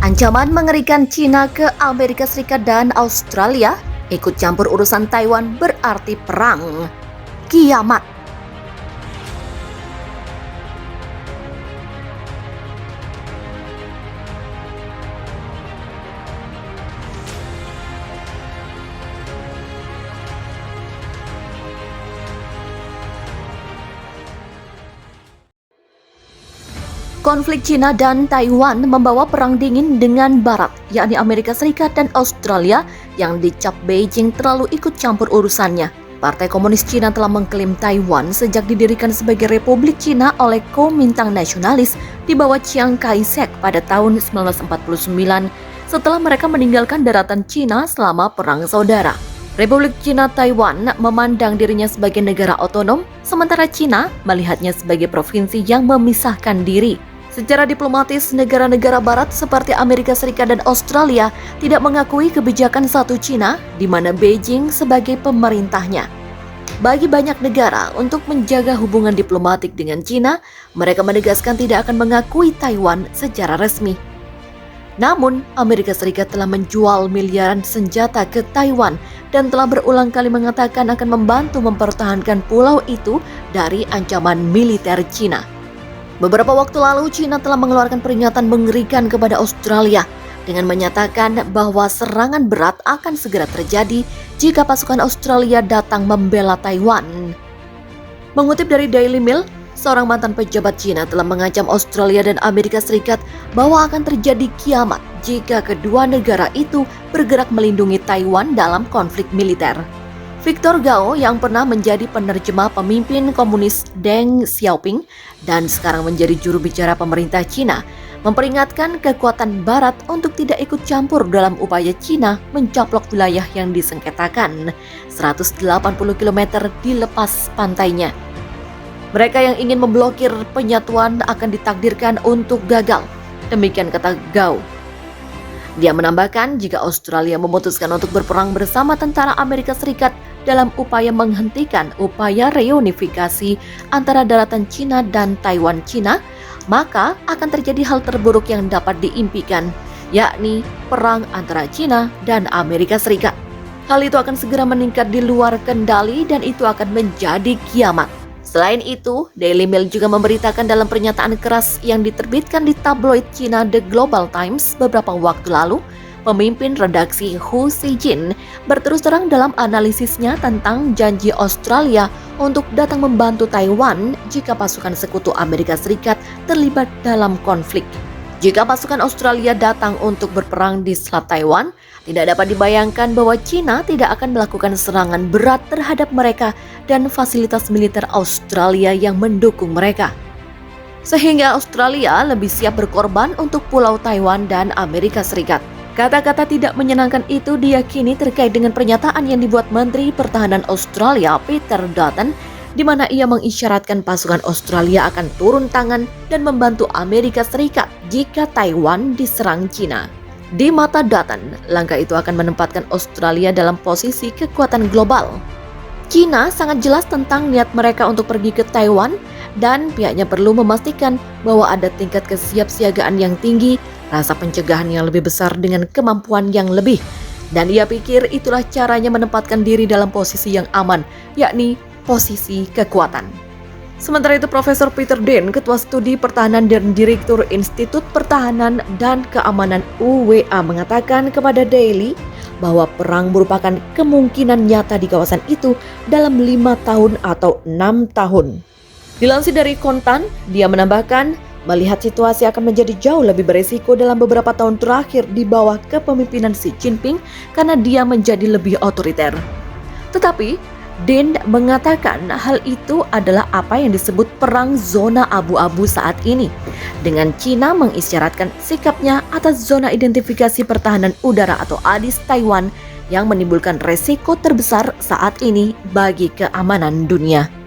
Ancaman mengerikan Cina ke Amerika Serikat dan Australia, ikut campur urusan Taiwan berarti perang. Kiamat. Konflik Cina dan Taiwan membawa perang dingin dengan Barat, yakni Amerika Serikat dan Australia yang dicap Beijing terlalu ikut campur urusannya. Partai Komunis Cina telah mengklaim Taiwan sejak didirikan sebagai Republik Cina oleh Kuomintang nasionalis di bawah Chiang Kai-shek pada tahun 1949 setelah mereka meninggalkan daratan Cina selama Perang Saudara. Republik Cina Taiwan memandang dirinya sebagai negara otonom, sementara Cina melihatnya sebagai provinsi yang memisahkan diri. Secara diplomatis, negara-negara barat seperti Amerika Serikat dan Australia tidak mengakui kebijakan satu Cina di mana Beijing sebagai pemerintahnya. Bagi banyak negara untuk menjaga hubungan diplomatik dengan Cina, mereka menegaskan tidak akan mengakui Taiwan secara resmi. Namun, Amerika Serikat telah menjual miliaran senjata ke Taiwan dan telah berulang kali mengatakan akan membantu mempertahankan pulau itu dari ancaman militer Cina. Beberapa waktu lalu, Cina telah mengeluarkan peringatan mengerikan kepada Australia dengan menyatakan bahwa serangan berat akan segera terjadi jika pasukan Australia datang membela Taiwan. Mengutip dari Daily Mail, seorang mantan pejabat Cina telah mengancam Australia dan Amerika Serikat bahwa akan terjadi kiamat jika kedua negara itu bergerak melindungi Taiwan dalam konflik militer. Victor Gao yang pernah menjadi penerjemah pemimpin komunis Deng Xiaoping dan sekarang menjadi juru bicara pemerintah Cina memperingatkan kekuatan Barat untuk tidak ikut campur dalam upaya Cina mencaplok wilayah yang disengketakan 180 km di lepas pantainya. Mereka yang ingin memblokir penyatuan akan ditakdirkan untuk gagal, demikian kata Gao. Dia menambahkan jika Australia memutuskan untuk berperang bersama tentara Amerika Serikat dalam upaya menghentikan upaya reunifikasi antara daratan Cina dan Taiwan Cina, maka akan terjadi hal terburuk yang dapat diimpikan, yakni perang antara Cina dan Amerika Serikat. Hal itu akan segera meningkat di luar kendali dan itu akan menjadi kiamat. Selain itu, Daily Mail juga memberitakan dalam pernyataan keras yang diterbitkan di tabloid Cina The Global Times beberapa waktu lalu, pemimpin redaksi Hu Xijin berterus terang dalam analisisnya tentang janji Australia untuk datang membantu Taiwan jika pasukan sekutu Amerika Serikat terlibat dalam konflik. Jika pasukan Australia datang untuk berperang di Selat Taiwan, tidak dapat dibayangkan bahwa Cina tidak akan melakukan serangan berat terhadap mereka dan fasilitas militer Australia yang mendukung mereka. Sehingga Australia lebih siap berkorban untuk Pulau Taiwan dan Amerika Serikat. Kata-kata tidak menyenangkan itu diyakini terkait dengan pernyataan yang dibuat Menteri Pertahanan Australia Peter Dutton, di mana ia mengisyaratkan pasukan Australia akan turun tangan dan membantu Amerika Serikat jika Taiwan diserang Cina. Di mata Dutton, langkah itu akan menempatkan Australia dalam posisi kekuatan global. Cina sangat jelas tentang niat mereka untuk pergi ke Taiwan dan pihaknya perlu memastikan bahwa ada tingkat kesiapsiagaan yang tinggi, rasa pencegahan yang lebih besar dengan kemampuan yang lebih. Dan ia pikir itulah caranya menempatkan diri dalam posisi yang aman, yakni posisi kekuatan. Sementara itu, Profesor Peter Dean, Ketua Studi Pertahanan dan Direktur Institut Pertahanan dan Keamanan UWA mengatakan kepada Daily bahwa perang merupakan kemungkinan nyata di kawasan itu dalam 5 tahun atau 6 tahun. Dilansir dari Kontan, dia menambahkan, melihat situasi akan menjadi jauh lebih beresiko dalam beberapa tahun terakhir di bawah kepemimpinan Xi Jinping karena dia menjadi lebih otoriter. Tetapi, Dean mengatakan hal itu adalah apa yang disebut perang zona abu-abu saat ini, dengan Cina mengisyaratkan sikapnya atas zona identifikasi pertahanan udara atau ADIS Taiwan yang menimbulkan resiko terbesar saat ini bagi keamanan dunia.